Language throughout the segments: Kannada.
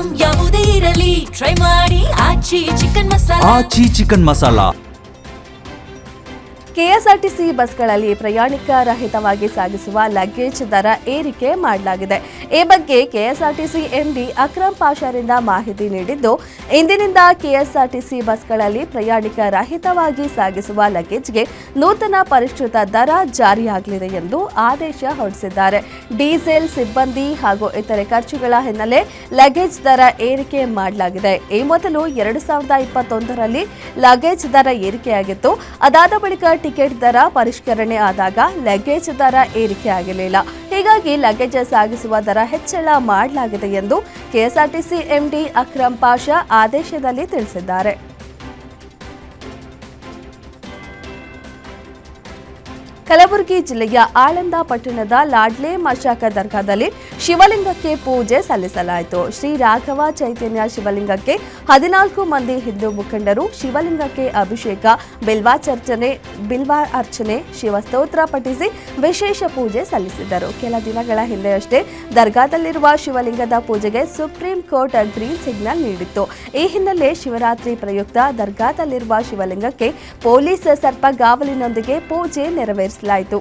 ಐಟಂ ಯಾವುದೇ ಇರಲಿ ಟ್ರೈ ಮಾಡಿ ಆಚಿ ಚಿಕನ್ ಮಸಾಲಾ. ಕೆಎಸ್ಆರ್ಟಿಸಿ ಬಸ್ಗಳಲ್ಲಿ ಪ್ರಯಾಣಿಕ ರಹಿತವಾಗಿ ಸಾಗಿಸುವ ಲಗೇಜ್ ದರ ಏರಿಕೆ ಮಾಡಲಾಗಿದೆ. ಈ ಬಗ್ಗೆ ಕೆಎಸ್ಆರ್ಟಿಸಿ ಎಂಡಿ ಅಕ್ರಮ್ ಪಾಷಾರಿಂದ ಮಾಹಿತಿ ನೀಡಿದ್ದು, ಇಂದಿನಿಂದ ಕೆಎಸ್ಆರ್ಟಿಸಿ ಬಸ್ಗಳಲ್ಲಿ ಪ್ರಯಾಣಿಕ ರಹಿತವಾಗಿ ಸಾಗಿಸುವ ಲಗೇಜ್ಗೆ ನೂತನ ಪರಿಷ್ಕೃತ ದರ ಜಾರಿಯಾಗಲಿದೆ ಎಂದು ಆದೇಶ ಹೊರಡಿಸಿದ್ದಾರೆ. ಡೀಸೆಲ್, ಸಿಬ್ಬಂದಿ ಹಾಗೂ ಇತರೆ ಖರ್ಚುಗಳ ಹಿನ್ನೆಲೆ ಲಗೇಜ್ ದರ ಏರಿಕೆ ಮಾಡಲಾಗಿದೆ. ಈ ಮೊದಲು 2021ರಲ್ಲಿ ಲಗೇಜ್ ದರ ಏರಿಕೆಯಾಗಿತ್ತು. ಅದಾದ ಬಳಿಕ ಟಿಕೆಟ್ ದರ ಪರಿಷ್ಕರಣೆ ಆದಾಗ ಲಗೇಜ್ ದರ ಏರಿಕೆ ಆಗಲಿಲ್ಲ. ಹೀಗಾಗಿ ಲಗೇಜ್ ಸಾಗಿಸುವ ದರ ಹೆಚ್ಚಳ ಮಾಡಲಾಗಿದೆ ಎಂದು ಕೆಎಸ್ಆರ್ಟಿಸಿ ಎಂಡಿ ಅಕ್ರಮ್ ಪಾಷಾ ಆದೇಶದಲ್ಲಿ ತಿಳಿಸಿದ್ದಾರೆ. ಕಲಬುರಗಿ ಜಿಲ್ಲೆಯ ಆಳಂದ ಪಟ್ಟಣದ ಲಾಡ್ಲೆ ಮಶಾಕ ದರ್ಗಾದಲ್ಲಿ ಶಿವಲಿಂಗಕ್ಕೆ ಪೂಜೆ ಸಲ್ಲಿಸಲಾಯಿತು. ಶ್ರೀ ರಾಘವ ಚೈತನ್ಯ ಶಿವಲಿಂಗಕ್ಕೆ 14 ಮಂದಿ ಹಿಂದೂ ಮುಖಂಡರು ಶಿವಲಿಂಗಕ್ಕೆ ಅಭಿಷೇಕ, ಬಿಲ್ವ ಅರ್ಚನೆ, ಶಿವಸ್ತೋತ್ರ ಪಠಿಸಿ ವಿಶೇಷ ಪೂಜೆ ಸಲ್ಲಿಸಿದರು. ಕೆಲ ದಿನಗಳ ಹಿಂದೆಯಷ್ಟೇ ದರ್ಗಾದಲ್ಲಿರುವ ಶಿವಲಿಂಗದ ಪೂಜೆಗೆ ಸುಪ್ರೀಂ ಕೋರ್ಟ್ ಗ್ರೀನ್ ಸಿಗ್ನಲ್ ನೀಡಿತ್ತು. ಈ ಹಿನ್ನೆಲೆ ಶಿವರಾತ್ರಿ ಪ್ರಯುಕ್ತ ದರ್ಗಾದಲ್ಲಿರುವ ಶಿವಲಿಂಗಕ್ಕೆ ಪೊಲೀಸ್ ಸರ್ಪಗಾವಲಿನೊಂದಿಗೆ ಪೂಜೆ ನೆರವೇರಿಸಲಾಯಿತು.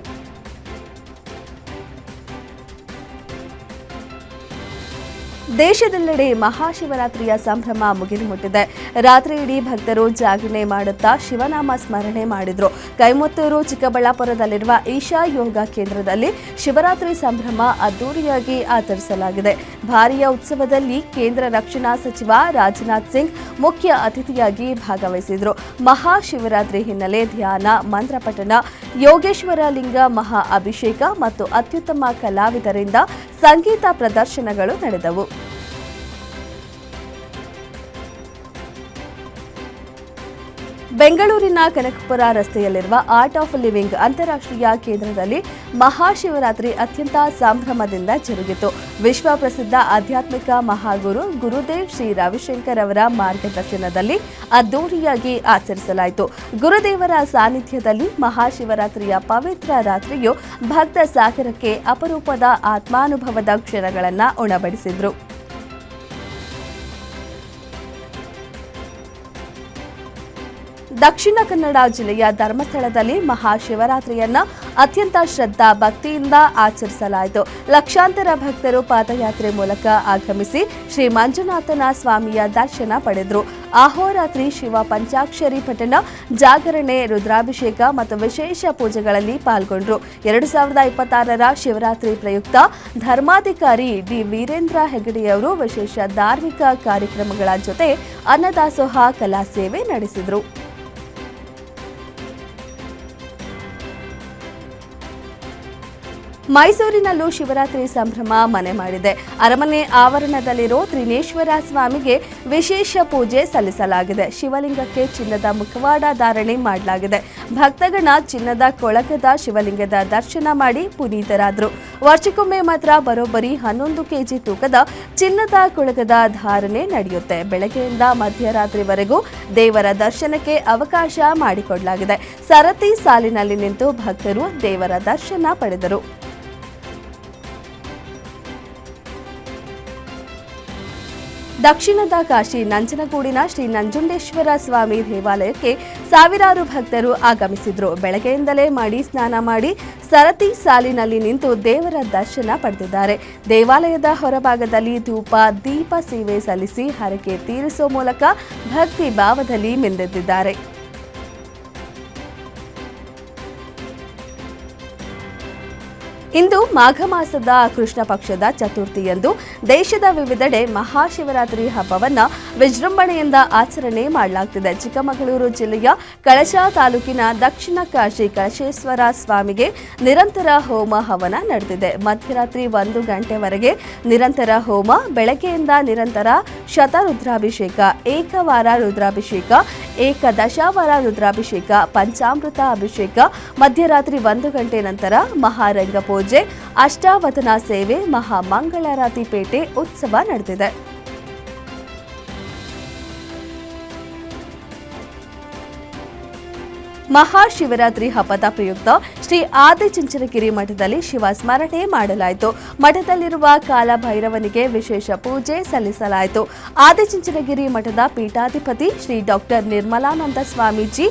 ದೇಶದೆಲ್ಲೆಡೆ ಮಹಾಶಿವರಾತ್ರಿಯ ಸಂಭ್ರಮ ಮುಗಿಲು ಮುಟ್ಟಿದೆ. ರಾತ್ರಿ ಇಡೀ ಭಕ್ತರು ಜಾಗರಣೆ ಮಾಡುತ್ತಾ ಶಿವನಾಮ ಸ್ಮರಣೆ ಮಾಡಿದ್ರು. ಕೈಮುತ್ತೂರು ಚಿಕ್ಕಬಳ್ಳಾಪುರದಲ್ಲಿರುವ ಈಶಾ ಯೋಗ ಕೇಂದ್ರದಲ್ಲಿ ಶಿವರಾತ್ರಿ ಸಂಭ್ರಮ ಅದ್ದೂರಿಯಾಗಿ ಆಚರಿಸಲಾಗಿದೆ. ಭಾರಿಯ ಉತ್ಸವದಲ್ಲಿ ಕೇಂದ್ರ ರಕ್ಷಣಾ ಸಚಿವ ರಾಜನಾಥ್ ಸಿಂಗ್ ಮುಖ್ಯ ಅತಿಥಿಯಾಗಿ ಭಾಗವಹಿಸಿದ್ರು. ಮಹಾಶಿವರಾತ್ರಿ ಹಿನ್ನೆಲೆ ಧ್ಯಾನ, ಮಂತ್ರಪಠಣ, ಯೋಗೇಶ್ವರ ಲಿಂಗ ಮಹಾ ಅಭಿಷೇಕ ಮತ್ತು ಅತ್ಯುತ್ತಮ ಕಲಾವಿದರಿಂದ ಸಂಗೀತ ಪ್ರದರ್ಶನಗಳು ನಡೆದವು. ಬೆಂಗಳೂರಿನ ಕನಕಪುರ ರಸ್ತೆಯಲ್ಲಿರುವ ಆರ್ಟ್ ಆಫ್ ಲಿವಿಂಗ್ ಅಂತಾರಾಷ್ಟ್ರೀಯ ಕೇಂದ್ರದಲ್ಲಿ ಮಹಾಶಿವರಾತ್ರಿ ಅತ್ಯಂತ ಸಂಭ್ರಮದಿಂದ ಜರುಗಿತು. ವಿಶ್ವ ಪ್ರಸಿದ್ಧ ಆಧ್ಯಾತ್ಮಿಕ ಮಹಾಗುರು ಗುರುದೇವ್ ಶ್ರೀ ರವಿಶಂಕರ್ ಅವರ ಮಾರ್ಗದರ್ಶನದಲ್ಲಿ ಅದ್ದೂರಿಯಾಗಿ ಆಚರಿಸಲಾಯಿತು. ಗುರುದೇವರ ಸಾನ್ನಿಧ್ಯದಲ್ಲಿ ಮಹಾಶಿವರಾತ್ರಿಯ ಪವಿತ್ರ ರಾತ್ರಿಯು ಭಕ್ತ ಸಾಗರಕ್ಕೆ ಅಪರೂಪದ ಆತ್ಮಾನುಭವದ ಕ್ಷಣಗಳನ್ನು ಉಣಬಡಿಸಿದ್ರು. ದಕ್ಷಿಣ ಕನ್ನಡ ಜಿಲ್ಲೆಯ ಧರ್ಮಸ್ಥಳದಲ್ಲಿ ಮಹಾಶಿವರಾತ್ರಿಯನ್ನ ಅತ್ಯಂತ ಶ್ರದ್ಧಾ ಭಕ್ತಿಯಿಂದ ಆಚರಿಸಲಾಯಿತು. ಲಕ್ಷಾಂತರ ಭಕ್ತರು ಪಾದಯಾತ್ರೆ ಮೂಲಕ ಆಗಮಿಸಿ ಶ್ರೀ ಮಂಜುನಾಥನ ಸ್ವಾಮಿಯ ದರ್ಶನ ಪಡೆದರು. ಅಹೋರಾತ್ರಿ ಶಿವ ಪಂಚಾಕ್ಷರಿ ಪಠಣ, ಜಾಗರಣೆ, ರುದ್ರಾಭಿಷೇಕ ಮತ್ತು ವಿಶೇಷ ಪೂಜೆಗಳಲ್ಲಿ ಪಾಲ್ಗೊಂಡರು. 2026ರ ಶಿವರಾತ್ರಿ ಪ್ರಯುಕ್ತ ಧರ್ಮಾಧಿಕಾರಿ ಡಿ ವೀರೇಂದ್ರ ಹೆಗಡೆಯವರು ವಿಶೇಷ ಧಾರ್ಮಿಕ ಕಾರ್ಯಕ್ರಮಗಳ ಜೊತೆ ಅನ್ನದಾಸೋಹ ಕಲಾ ಸೇವೆ ನಡೆಸಿದರು. ಮೈಸೂರಿನಲ್ಲೂ ಶಿವರಾತ್ರಿ ಸಂಭ್ರಮ ಮನೆ ಮಾಡಿದೆ. ಅರಮನೆ ಆವರಣದಲ್ಲಿರೋ ತ್ರಿನೇಶ್ವರ ಸ್ವಾಮಿಗೆ ವಿಶೇಷ ಪೂಜೆ ಸಲ್ಲಿಸಲಾಗಿದೆ. ಶಿವಲಿಂಗಕ್ಕೆ ಚಿನ್ನದ ಮುಖವಾಡ ಧಾರಣೆ ಮಾಡಲಾಗಿದೆ. ಭಕ್ತಗಣ ಚಿನ್ನದ ಕೊಳಗದ ಶಿವಲಿಂಗದ ದರ್ಶನ ಮಾಡಿ ಪುನೀತರಾದರು. ವರ್ಷಕ್ಕೊಮ್ಮೆ ಮಾತ್ರ ಬರೋಬ್ಬರಿ 11 ಕೆಜಿ ತೂಕದ ಚಿನ್ನದ ಕೊಳಗದ ಧಾರಣೆ ನಡೆಯುತ್ತೆ. ಬೆಳಗ್ಗೆಯಿಂದ ಮಧ್ಯರಾತ್ರಿವರೆಗೂ ದೇವರ ದರ್ಶನಕ್ಕೆ ಅವಕಾಶ ಮಾಡಿಕೊಡಲಾಗಿದೆ. ಸರತಿ ಸಾಲಿನಲ್ಲಿ ನಿಂತು ಭಕ್ತರು ದೇವರ ದರ್ಶನ ಪಡೆದರು. ದಕ್ಷಿಣದ ಕಾಶಿ ನಂಜನಗೂಡಿನ ಶ್ರೀ ನಂಜುಂಡೇಶ್ವರ ಸ್ವಾಮಿ ದೇವಾಲಯಕ್ಕೆ ಸಾವಿರಾರು ಭಕ್ತರು ಆಗಮಿಸಿದ್ರು. ಬೆಳಗ್ಗೆಯಿಂದಲೇ ಮಾಡಿ ಸ್ನಾನ ಮಾಡಿ ಸರತಿ ಸಾಲಿನಲ್ಲಿ ನಿಂತು ದೇವರ ದರ್ಶನ ಪಡೆದಿದ್ದಾರೆ. ದೇವಾಲಯದ ಹೊರಭಾಗದಲ್ಲಿ ಧೂಪ, ದೀಪ ಸೇವೆ ಸಲ್ಲಿಸಿ ಹರಕೆ ತೀರಿಸುವ ಮೂಲಕ ಭಕ್ತಿ ಭಾವದಲ್ಲಿ ಮಿಂದೆದ್ದಿದ್ದಾರೆ. ಇಂದು ಮಾಘ ಮಾಸದ ಕೃಷ್ಣ ಪಕ್ಷದ ಚತುರ್ಥಿಯಂದು ದೇಶದ ವಿವಿಧೆಡೆ ಮಹಾಶಿವರಾತ್ರಿ ಹಬ್ಬವನ್ನು ವಿಜೃಂಭಣೆಯಿಂದ ಆಚರಣೆ ಮಾಡಲಾಗುತ್ತಿದೆ. ಚಿಕ್ಕಮಗಳೂರು ಜಿಲ್ಲೆಯ ಕಳಸ ತಾಲೂಕಿನ ದಕ್ಷಿಣ ಕಾಶಿ ಕಳಶೇಶ್ವರ ಸ್ವಾಮಿಗೆ ನಿರಂತರ ಹೋಮ ಹವನ ನಡೆದಿದೆ. ಮಧ್ಯರಾತ್ರಿ 1 ಗಂಟೆವರೆಗೆ ನಿರಂತರ ಹೋಮ, ಬೆಳಗ್ಗೆಯಿಂದ ನಿರಂತರ ಶತರುದ್ರಾಭಿಷೇಕ, ಏಕವಾರ ರುದ್ರಾಭಿಷೇಕ, ಏಕದಶಾವರ ರುದ್ರಾಭಿಷೇಕ, ಪಂಚಾಮೃತ ಅಭಿಷೇಕ, ಮಧ್ಯರಾತ್ರಿ 1 ಗಂಟೆ ನಂತರ ಮಹಾರಂಗ ಪೂಜೆ, ಅಷ್ಟಾವಧಾನ ಸೇವೆ, ಮಹಾಮಂಗಳಾರತಿ ಪೇಟೆ ಉತ್ಸವ ನಡೆದಿದೆ. ಮಹಾಶಿವರಾತ್ರಿ ಹಬ್ಬದ ಪ್ರಯುಕ್ತ ಶ್ರೀ ಆದಿಚುಂಚನಗಿರಿ ಮಠದಲ್ಲಿ ಶಿವ ಸ್ಮರಣೆ ಮಾಡಲಾಯಿತು. ಮಠದಲ್ಲಿರುವ ಕಾಲಭೈರವನಿಗೆ ವಿಶೇಷ ಪೂಜೆ ಸಲ್ಲಿಸಲಾಯಿತು. ಆದಿಚುಂಚನಗಿರಿ ಮಠದ ಪೀಠಾಧಿಪತಿ ಶ್ರೀ ಡಾಕ್ಟರ್ ನಿರ್ಮಲಾನಂದ ಸ್ವಾಮೀಜಿ,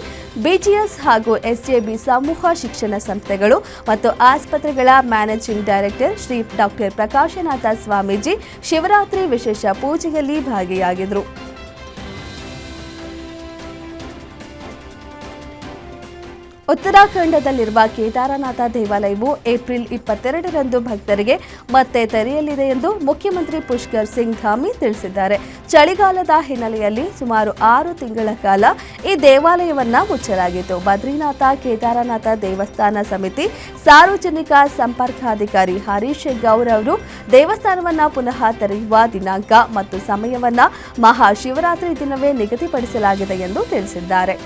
ಬಿಜಿಎಸ್ ಹಾಗೂ ಎಸ್ಜೆಬಿ ಸಮೂಹ ಶಿಕ್ಷಣ ಸಂಸ್ಥೆಗಳು ಮತ್ತು ಆಸ್ಪತ್ರೆಗಳ managing director Shri doctor Prakashanatha Swamiji Shivaratri ವಿಶೇಷ ಪೂಜೆಯಲ್ಲಿ ಭಾಗಿಯಾಗಿದ್ದರು. ಉತ್ತರಾಖಂಡದಲ್ಲಿರುವ ಕೇದಾರನಾಥ ದೇವಾಲಯವು ಏಪ್ರಿಲ್ 22ರಂದು ಭಕ್ತರಿಗೆ ಮತ್ತೆ ತೆರೆಯಲಿದೆ ಎಂದು ಮುಖ್ಯಮಂತ್ರಿ ಪುಷ್ಕರ್ ಸಿಂಗ್ ಧಾಮಿ ತಿಳಿಸಿದ್ದಾರೆ. ಚಳಿಗಾಲದ ಹಿನ್ನೆಲೆಯಲ್ಲಿ ಸುಮಾರು 6 ತಿಂಗಳ ಕಾಲ ಈ ದೇವಾಲಯವನ್ನು ಮುಚ್ಚಲಾಗಿತ್ತು. ಬದ್ರಿನಾಥ ಕೇದಾರನಾಥ ದೇವಸ್ಥಾನ ಸಮಿತಿ ಸಾರ್ವಜನಿಕ ಸಂಪರ್ಕಾಧಿಕಾರಿ ಹರೀಶ್ ಗೌರ್ ಅವರು ದೇವಸ್ಥಾನವನ್ನು ಪುನಃ ತೆರೆಯುವ ದಿನಾಂಕ ಮತ್ತು ಸಮಯವನ್ನು ಮಹಾಶಿವರಾತ್ರಿ ದಿನವೇ ನಿಗದಿಪಡಿಸಲಾಗಿದೆ ಎಂದು ತಿಳಿಸಿದ್ದಾರೆ.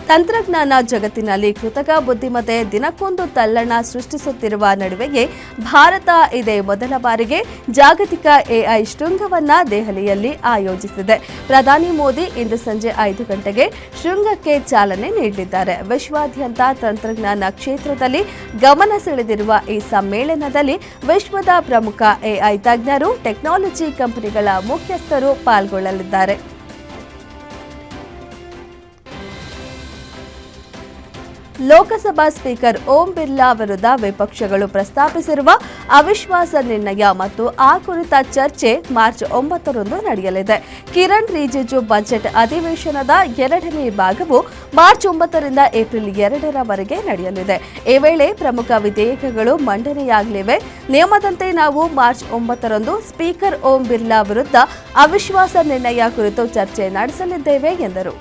ತಂತ್ರಜ್ಞಾನ ಜಗತ್ತಿನಲ್ಲಿ ಕೃತಕ ಬುದ್ಧಿಮತ್ತೆ ದಿನಕ್ಕೊಂದು ತಲ್ಲಣ ಸೃಷ್ಟಿಸುತ್ತಿರುವ ನಡುವೆಯೇ ಭಾರತ ಇದೇ ಮೊದಲ ಬಾರಿಗೆ ಜಾಗತಿಕ ಎಐ ಶೃಂಗವನ್ನು ದೆಹಲಿಯಲ್ಲಿ ಆಯೋಜಿಸಿದೆ. ಪ್ರಧಾನಿ ಮೋದಿ ಇಂದು ಸಂಜೆ 5 ಗಂಟೆಗೆ ಶೃಂಗಕ್ಕೆ ಚಾಲನೆ ನೀಡಲಿದ್ದಾರೆ. ವಿಶ್ವಾದ್ಯಂತ ತಂತ್ರಜ್ಞಾನ ಕ್ಷೇತ್ರದಲ್ಲಿ ಗಮನ ಸೆಳೆದಿರುವ ಈ ಸಮ್ಮೇಳನದಲ್ಲಿ ವಿಶ್ವದ ಪ್ರಮುಖ ಎಐ ತಜ್ಞರು, ಟೆಕ್ನಾಲಜಿ ಕಂಪನಿಗಳ ಮುಖ್ಯಸ್ಥರು ಪಾಲ್ಗೊಳ್ಳಲಿದ್ದಾರೆ. ಲೋಕಸಭಾ ಸ್ಪೀಕರ್ ಓಂ ಬಿರ್ಲಾ ವಿರುದ್ಧ ವಿಪಕ್ಷಗಳು ಪ್ರಸ್ತಾಪಿಸಿರುವ ಅವಿಶ್ವಾಸ ನಿರ್ಣಯ ಮತ್ತು ಆ ಕುರಿತ ಚರ್ಚೆ ಮಾರ್ಚ್ 9ರಂದು ನಡೆಯಲಿದೆ. ಕಿರಣ್ ರಿಜಿಜು ಬಜೆಟ್ ಅಧಿವೇಶನದ 2ನೇ ಭಾಗವು ಮಾರ್ಚ್ 9ರಿಂದ ಏಪ್ರಿಲ್ 2ರವರೆಗೆ ನಡೆಯಲಿದೆ. ಈ ವೇಳೆ ಪ್ರಮುಖ ವಿಧೇಯಕಗಳು ಮಂಡನೆಯಾಗಲಿವೆ. ನಿಯಮದಂತೆ ನಾವು ಮಾರ್ಚ್ 9ರಂದು ಸ್ಪೀಕರ್ ಓಂ ಬಿರ್ಲಾ ವಿರುದ್ಧ ಅವಿಶ್ವಾಸ ನಿರ್ಣಯ ಕುರಿತು ಚರ್ಚೆ ನಡೆಸಲಿದ್ದೇವೆ ಎಂದರು.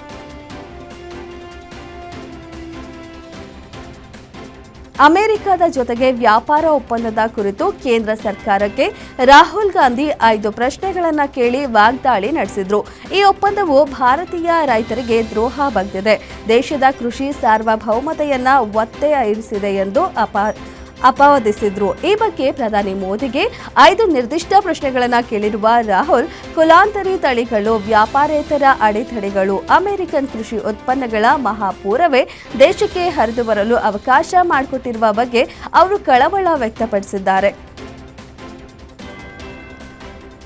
ಅಮೆರಿಕದ ಜೊತೆಗೆ ವ್ಯಾಪಾರ ಒಪ್ಪಂದದ ಕುರಿತು ಕೇಂದ್ರ ಸರ್ಕಾರಕ್ಕೆ ರಾಹುಲ್ ಗಾಂಧಿ 5 ಪ್ರಶ್ನೆಗಳನ್ನು ಕೇಳಿ ವಾಗ್ದಾಳಿ ನಡೆಸಿದ್ರು. ಈ ಒಪ್ಪಂದವು ಭಾರತೀಯ ರೈತರಿಗೆ ದ್ರೋಹ ಬಗೆದಿದೆ, ದೇಶದ ಕೃಷಿ ಸಾರ್ವಭೌಮತೆಯನ್ನ ಒತ್ತೆ ಇರಿಸಿದೆ ಎಂದು ಅಪವಾದಿಸಿದ್ರು. ಈ ಬಗ್ಗೆ ಪ್ರಧಾನಿ ಮೋದಿಗೆ 5 ನಿರ್ದಿಷ್ಟ ಪ್ರಶ್ನೆಗಳನ್ನು ಕೇಳಿರುವ ರಾಹುಲ್, ಕುಲಾಂತರಿ ತಳಿಗಳು, ವ್ಯಾಪಾರೇತರ ಅಡೆತಡೆಗಳು, ಅಮೆರಿಕನ್ ಕೃಷಿ ಉತ್ಪನ್ನಗಳ ಮಹಾಪೂರವೇ ದೇಶಕ್ಕೆ ಹರಿದು ಬರಲು ಅವಕಾಶ ಮಾಡಿಕೊಟ್ಟಿರುವ ಬಗ್ಗೆ ಅವರು ಕಳವಳ ವ್ಯಕ್ತಪಡಿಸಿದ್ದಾರೆ.